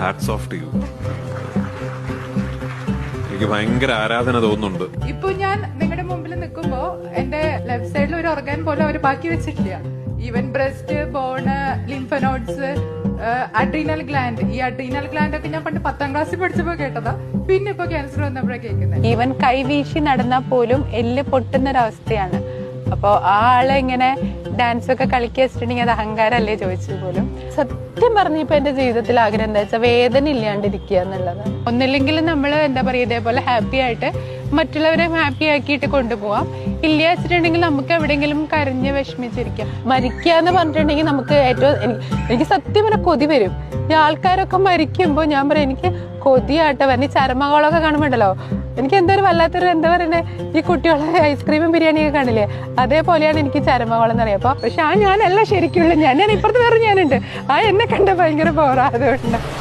Hats of to you. എനിക്ക് ഭയങ്കര ആരാധന തോന്നുന്നുണ്ട്. ഇപ്പൊ ഞാൻ നിങ്ങളുടെ മുമ്പിൽ നിൽക്കുമ്പോ എന്റെ ലെഫ്റ്റ് സൈഡിൽ ഒരു ഓർഗാൻ പോലും അവർ ബാക്കി വെച്ചിട്ടില്ല. Even breast, bone, lymph nodes, adrenal gland. ഈ അഡ്രീനൽ ഗ്ലാൻഡ് ഒക്കെ ഞാൻ പണ്ട് 10ാം ക്ലാസ്സിൽ പഠിച്ചപ്പോ കേട്ടതാ. പിന്നെ ഇപ്പൊ ക്യാൻസർ വന്നപ്പോഴാണ് കേൾക്കുന്നത്. ഈവൻ കൈവീശി നടന്നാൽ പോലും എല്ല് പൊട്ടുന്നൊരവസ്ഥയാണ്. അപ്പോൾ ആ ആള് ഇങ്ങനെ ഡാൻസ് ഒക്കെ കളിക്കുക വെച്ചിട്ടുണ്ടെങ്കിൽ അത് അഹങ്കാരമല്ലേ ചോദിച്ചത് പോലും. സത്യം പറഞ്ഞപ്പോ എന്റെ ജീവിതത്തിൽ ആഗ്രഹം എന്താ വെച്ചാൽ വേദന ഇല്ലാണ്ടിരിക്കുക എന്നുള്ളത്. ഒന്നില്ലെങ്കിൽ നമ്മൾ എന്താ പറയുക ഇതേപോലെ ഹാപ്പി ആയിട്ട് മറ്റുള്ളവരെ ഹാപ്പി ആക്കിയിട്ട് കൊണ്ടുപോവാം. ഇല്ല വെച്ചിട്ടുണ്ടെങ്കിൽ നമുക്ക് എവിടെയെങ്കിലും കരഞ്ഞ് വിഷമിച്ചിരിക്കാം. മരിക്കുക എന്ന് പറഞ്ഞിട്ടുണ്ടെങ്കിൽ നമുക്ക് ഏറ്റവും എനിക്ക് സത്യം പറഞ്ഞാൽ കൊതി വരും. ഈ ആൾക്കാരൊക്കെ മരിക്കുമ്പോൾ ഞാൻ പറയാം എനിക്ക് കൊതിയായിട്ട് വരണം. ഈ ചരമകോളൊക്കെ കാണുമ്പോണ്ടല്ലോ എനിക്ക് എന്തൊരു വല്ലാത്തൊരു എന്താ പറയുന്നത്, ഈ കുട്ടികളെ ഐസ്ക്രീമും ബിരിയാണിയൊക്കെ കാണില്ലേ, അതേപോലെയാണ് എനിക്ക് ചരമകോളം എന്ന് പറയാം. പക്ഷെ ഞാനല്ല ശരിക്കുള്ള ഞാൻ ഇപ്പുറത്ത് വേറെ ഞാനുണ്ട്. എന്നെ കണ്ട ഭയങ്കര ബോറായതുകൊണ്ട്